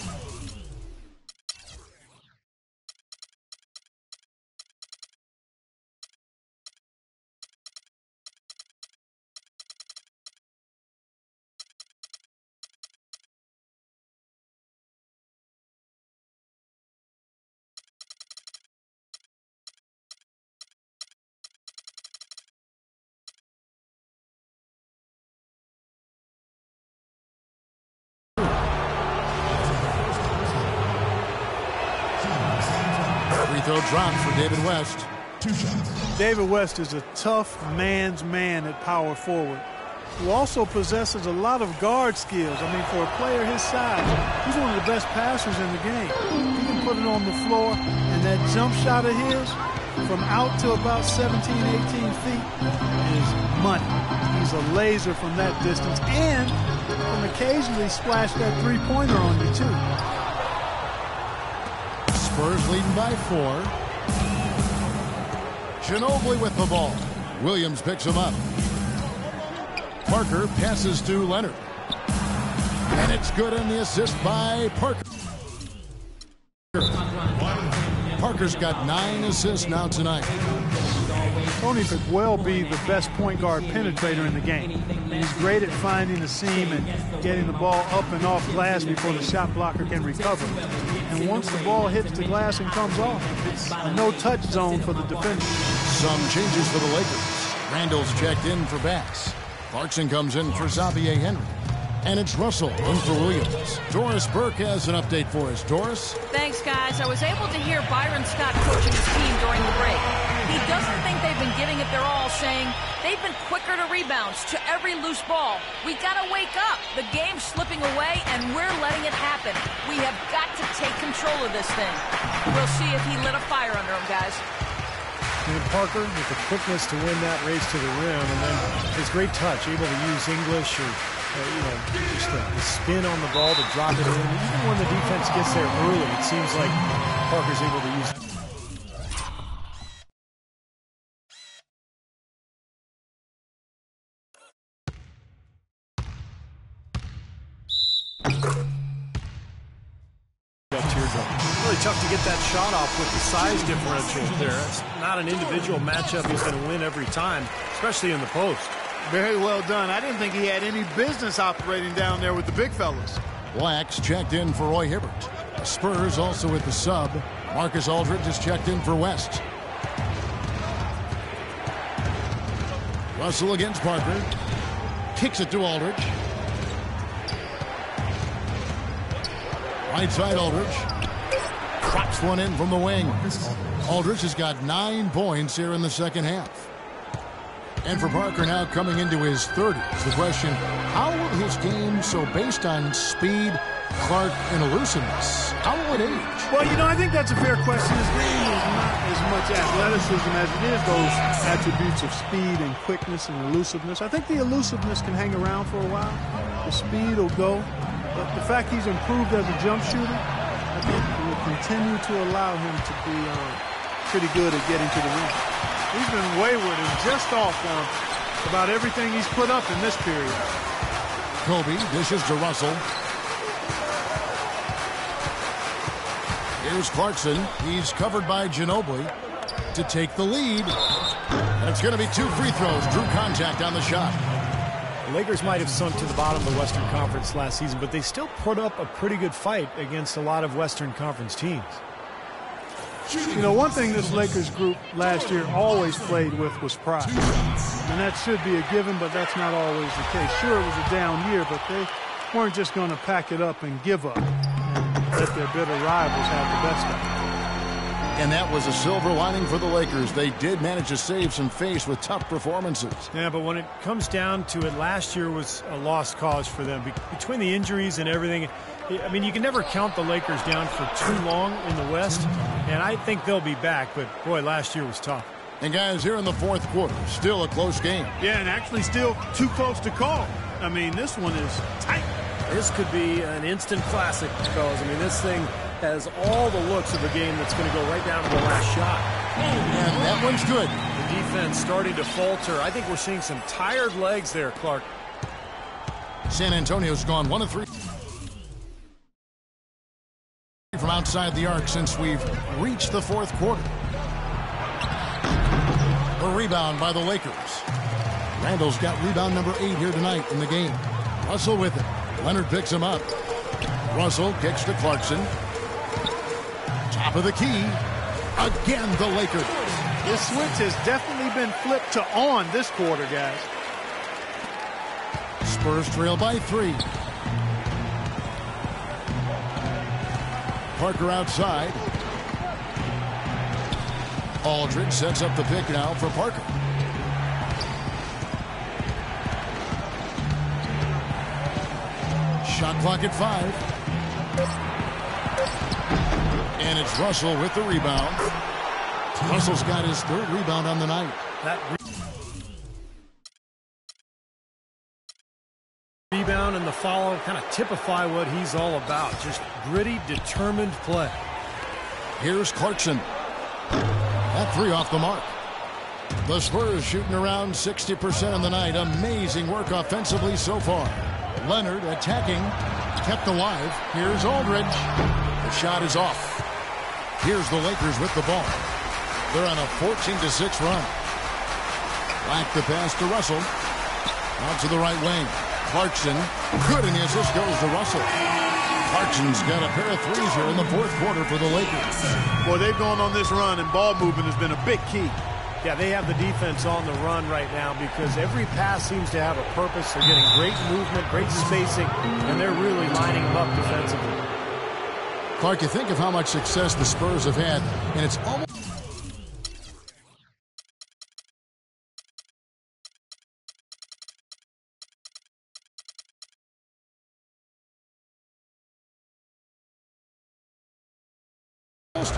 Free throw drop for David West. 2 shots. David West is a tough man's man at power forward, who also possesses a lot of guard skills. I mean, for a player his size, he's one of the best passers in the game. He can put it on the floor, and that jump shot of his from out to about 17, 18 feet is money. He's a laser from that distance, and can occasionally splash that three-pointer on you, too. Spurs leading by 4. Ginobili with the ball. Williams picks him up. Parker passes to Leonard. And it's good, and the assist by Parker. Parker's got 9 assists now tonight. Tony could well be the best point guard penetrator in the game. He's great at finding the seam and getting the ball up and off glass before the shot blocker can recover. And once the ball hits the glass and comes off, it's a no-touch zone for the defender. Some changes for the Lakers. Randall's checked in for Bass. Clarkson comes in for Xavier Henry. And it's Russell in for Williams. Doris Burke has an update for us. Doris? Thanks, guys. I was able to hear Byron Scott coaching his team during the break. He doesn't think they've been giving it their all, saying they've been quicker to rebounds, to every loose ball. We got to wake up. The game's slipping away, and we're letting it happen. We have got to take control of this thing. We'll see if he lit a fire under him, guys. And Parker with the quickness to win that race to the rim, and then his great touch, able to use English or just the spin on the ball to drop it in. Even when the defense gets there early, it seems like Parker's able to use it. Really tough to get that shot off with the size differential there. It's not an individual matchup he's going to win every time, especially in the post. Very well done. I didn't think he had any business operating down there with the big fellas. Black's checked in for Roy Hibbert. The Spurs also with the sub. Marcus Aldridge is checked in for West. Russell against Parker. Kicks it to Aldridge. Right side Aldridge. Drops one in from the wing. Aldridge has got 9 points here in the second half. And for Parker now coming into his 30s, the question, how will his game, so based on speed, Clark, and elusiveness, how will it age? Well, I think that's a fair question. His game is not as much athleticism as it is those attributes of speed and quickness and elusiveness. I think the elusiveness can hang around for a while. The speed will go. But the fact he's improved as a jump shooter, I think will continue to allow him to be pretty good at getting to the rim. He's been wayward and just off on about everything he's put up in this period. Kobe dishes to Russell. Here's Clarkson. He's covered by Ginobili to take the lead. And it's going to be 2 free throws. Drew contact on the shot. The Lakers might have sunk to the bottom of the Western Conference last season, but they still put up a pretty good fight against a lot of Western Conference teams. You know, one thing this Lakers group last year always played with was pride. And that should be a given, but that's not always the case. Sure, it was a down year, but they weren't just going to pack it up and give up and let their bitter rivals have the best of it. And that was a silver lining for the Lakers. They did manage to save some face with tough performances. Yeah, but when it comes down to it, last year was a lost cause for them. Between the injuries and everything, I mean, you can never count the Lakers down for too long in the West, and I think they'll be back. But, boy, last year was tough. And, guys, here in the fourth quarter, still a close game. Yeah, and actually still too close to call. I mean, this one is tight. This could be an instant classic, fellas. I mean, this thing has all the looks of a game that's going to go right down to the last shot. And that one's good. The defense starting to falter. I think we're seeing some tired legs there, Clark. San Antonio's gone 1 of 3 from outside the arc since we've reached the fourth quarter. A rebound by the Lakers. Randall's got rebound number 8 here tonight in the game. Russell with it. Leonard picks him up. Russell kicks to Clarkson. Top of the key. Again, the Lakers. This switch has definitely been flipped to on this quarter, guys. Spurs trail by 3. Parker outside. Aldridge sets up the pick now for Parker. Shot clock at 5. And it's Russell with the rebound. Russell's got his 3rd rebound on the night. That rebound and the follow kind of typify what he's all about. Just gritty, determined play. Here's Clarkson. That 3 off the mark. The Spurs shooting around 60% on the night. Amazing work offensively so far. Leonard attacking. Kept alive. Here's Aldridge. The shot is off. Here's the Lakers with the ball. They're on a 14-6 run. Back the pass to Russell. Out to the right wing. Clarkson. Good, and the assist goes to Russell. Clarkson's got a pair of 3s here in the fourth quarter for the Lakers. Boy, they've gone on this run, and ball movement has been a big key. Yeah, they have the defense on the run right now because every pass seems to have a purpose. They're getting great movement, great spacing, and they're really lining them up defensively. Clark, you think of how much success the Spurs have had, and it's almost...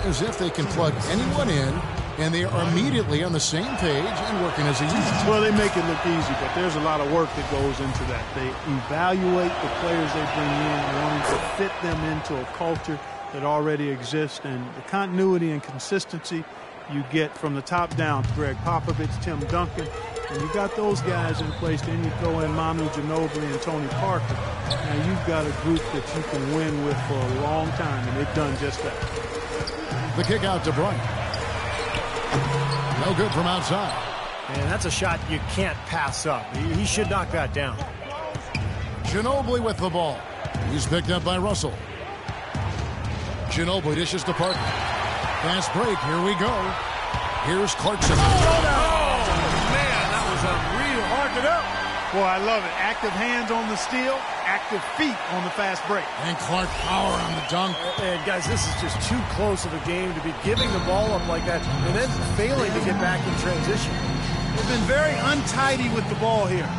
as if they can plug anyone in, and they are immediately on the same page and working as a unit. Well, they make it look easy, but there's a lot of work that goes into that. They evaluate the players they bring in, wanting to fit them into a culture that already exists, and the continuity and consistency you get from the top down. Greg Popovich, Tim Duncan, and you got those guys in place. Then you throw in Manu Ginobili and Tony Parker. Now you've got a group that you can win with for a long time, and they've done just that. The kick out to Bryant. No good from outside. And that's a shot you can't pass up. He should knock that down. Ginobili with the ball. He's picked up by Russell. Ginobili dishes to Parker. Fast break. Here we go. Here's Clarkson. Oh, man, that was unreal. Mark it up. Boy, I love it. Active hands on the steal, active feet on the fast break. And Clark power on the dunk. And, guys, this is just too close of a game to be giving the ball up like that and then failing to get back in transition. They've been very untidy with the ball here.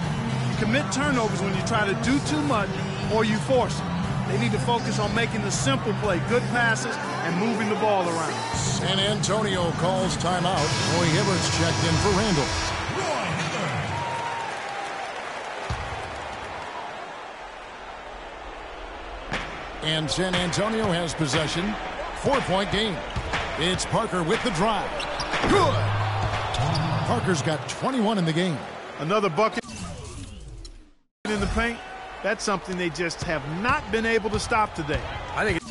You commit turnovers when you try to do too much or you force it. They need to focus on making the simple play, good passes, and moving the ball around. San Antonio calls timeout. Roy Hibbert's checked in for Randall. And San Antonio has possession. 4-point game. It's Parker with the drive. Good. Parker's got 21 in the game. Another bucket in the paint. That's something they just have not been able to stop today. I think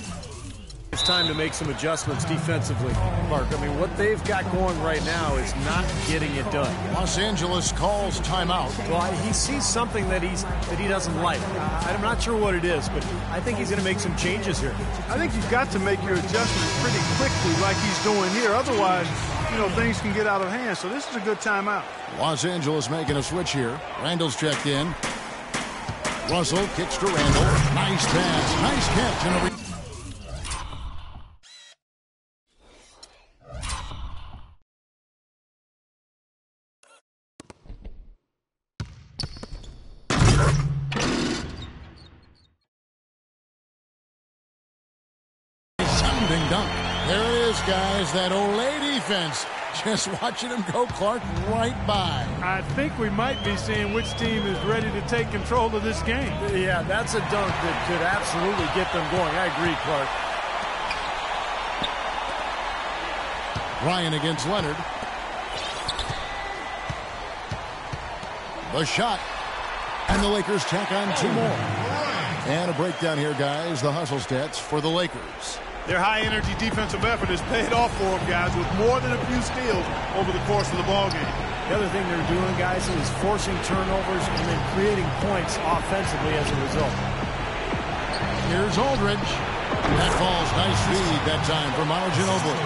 it's time to make some adjustments defensively, Clark. I mean, what they've got going right now is not getting it done. Los Angeles calls timeout. Well, he sees something that he doesn't like. I'm not sure what it is, but I think he's going to make some changes here. I think you've got to make your adjustments pretty quickly like he's doing here. Otherwise, you know, things can get out of hand. So this is a good timeout. Los Angeles making a switch here. Randall's checked in. Russell kicks to Randall. Nice pass. Nice catch. And a dunk. There it is, guys. That Olay defense. Just watching him go, Clark, right by. I think we might be seeing which team is ready to take control of this game. Yeah, that's a dunk that could absolutely get them going. I agree, Clark. Ryan against Leonard. The shot. And the Lakers tack on 2 more. And a breakdown here, guys. The hustle stats for the Lakers. Their high-energy defensive effort has paid off for them, guys, with more than a few steals over the course of the ballgame. The other thing they're doing, guys, is forcing turnovers and then creating points offensively as a result. Here's Aldridge. That falls. Nice feed that time for Manu Ginobili.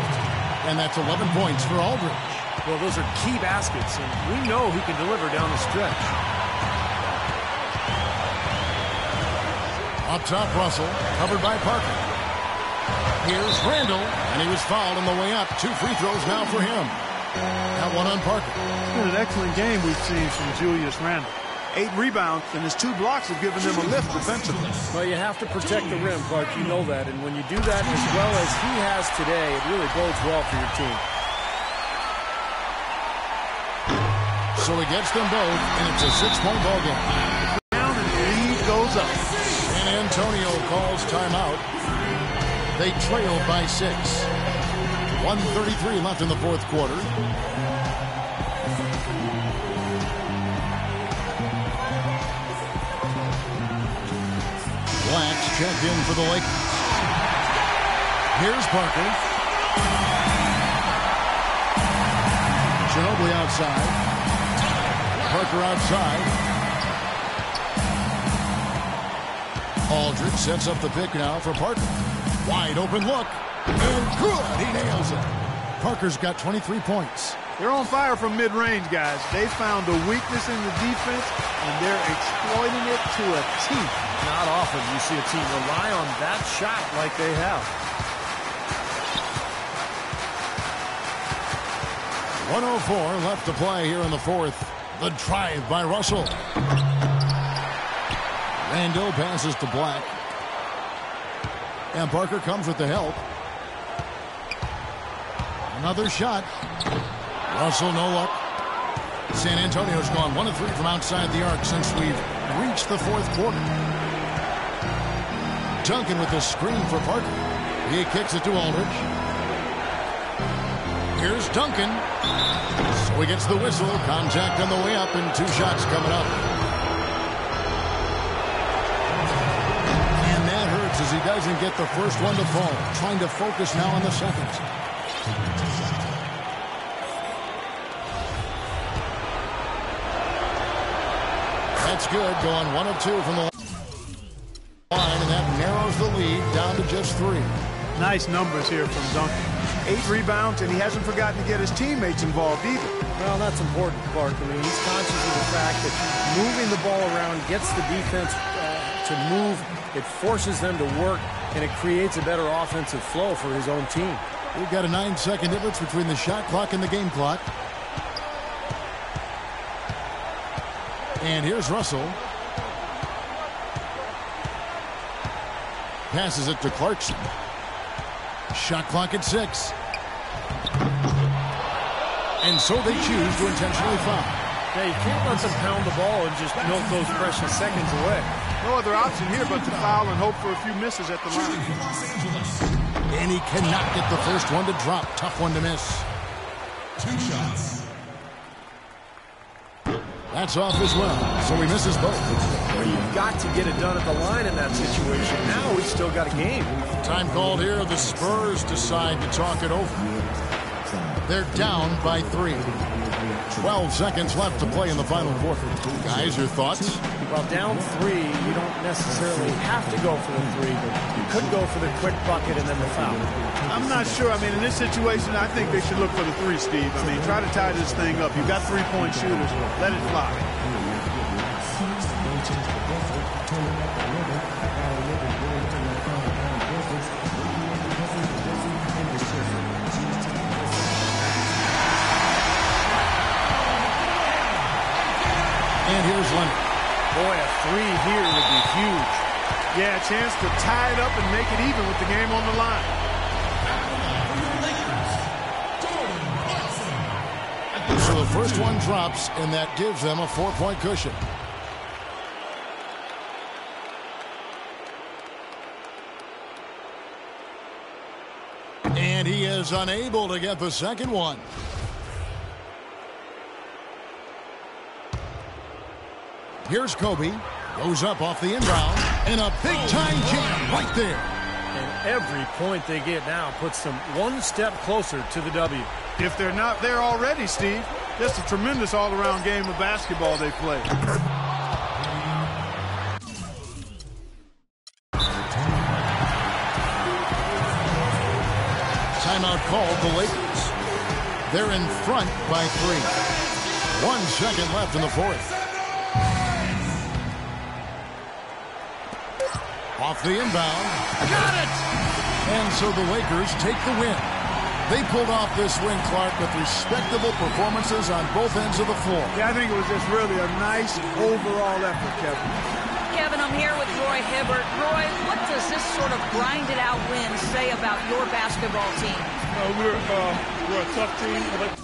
And that's 11 points for Aldridge. Well, those are key baskets, and we know he can deliver down the stretch. Up top, Russell, covered by Parker. Here's Randall, and he was fouled on the way up. 2 free throws now for him. That one on Parker. It's been an excellent game we've seen from Julius Randall. 8 rebounds, and his 2 blocks have given them a lift defensively. Well, you have to protect the rim, Clark. You know that. And when you do that as well as he has today, it really bodes well for your team. So he gets them both, and it's a 6-point ball game. Down, and the lead goes up. San Antonio calls timeout. They trailed by 6. 1:33 left in the 4th quarter. Black's checked in for the Lakers. Here's Parker. Ginobili outside. Parker outside. Aldridge sets up the pick now for Parker. Wide open look. And good. He nails it. Parker's got 23 points. They're on fire from mid-range, guys. They found a weakness in the defense, and they're exploiting it to a T. Not often you see a team rely on that shot like they have. 1:04 left to play here in the 4th. The drive by Russell. Randall passes to Black. And Parker comes with the help. Another shot. Russell, no luck. San Antonio's gone 1 of 3 from outside the arc since we've reached the 4th quarter. Duncan with the screen for Parker. He kicks it to Aldridge. Here's Duncan. So he gets the whistle. Contact on the way up, and 2 shots coming up. And that hurts as he doesn't get the first one to fall. Trying to focus now on the second. That's good. Going 1 of 2 from the line, and that narrows the lead down to just 3. Nice numbers here from Duncan. 8 rebounds, and he hasn't forgotten to get his teammates involved either. Well, that's important, Clark. I mean, he's conscious of the fact that moving the ball around gets the defense to move. It forces them to work, and it creates a better offensive flow for his own team. We've got a 9-second difference between the shot clock and the game clock. And here's Russell. Passes it to Clarkson. Shot clock at 6. And so they choose to intentionally foul. Yeah, you can't let them pound the ball and just milk those precious seconds away. No other option here but to foul and hope for a few misses at the line. And he cannot get the first one to drop. Tough one to miss. 2 shots. That's off as well, so he misses both. Well, you've got to get it done at the line in that situation. Now we've still got a game. Time called here. The Spurs decide to talk it over. They're down by 3. 12 seconds left to play in the final quarter. Guys, your thoughts? Well, down 3, you don't necessarily have to go for the 3, but you could go for the quick bucket and then the foul. I'm not sure. I mean, in this situation, I think they should look for the 3, Steve. I mean, try to tie this thing up. You've got 3-point shooters. Let it fly. And here's Leonard. Boy, a 3 here would be huge. Yeah, a chance to tie it up and make it even with the game on the line. So the first one drops, and that gives them a 4-point cushion. And he is unable to get the second one. Here's Kobe. Goes up off the inbound. And a big-time jam right there. And every point they get now puts them one step closer to the W. If they're not there already, Steve, just a tremendous all-around game of basketball they play. Timeout called the Lakers. They're in front by 3. 1 second left in the fourth. Off the inbound. Got it! And so the Lakers take the win. They pulled off this win, Clark, with respectable performances on both ends of the floor. Yeah, I think it was just really a nice overall effort, Kevin. Kevin, I'm here with Roy Hibbert. Roy, what does this sort of grinded-out win say about your basketball team? We're a tough team. We like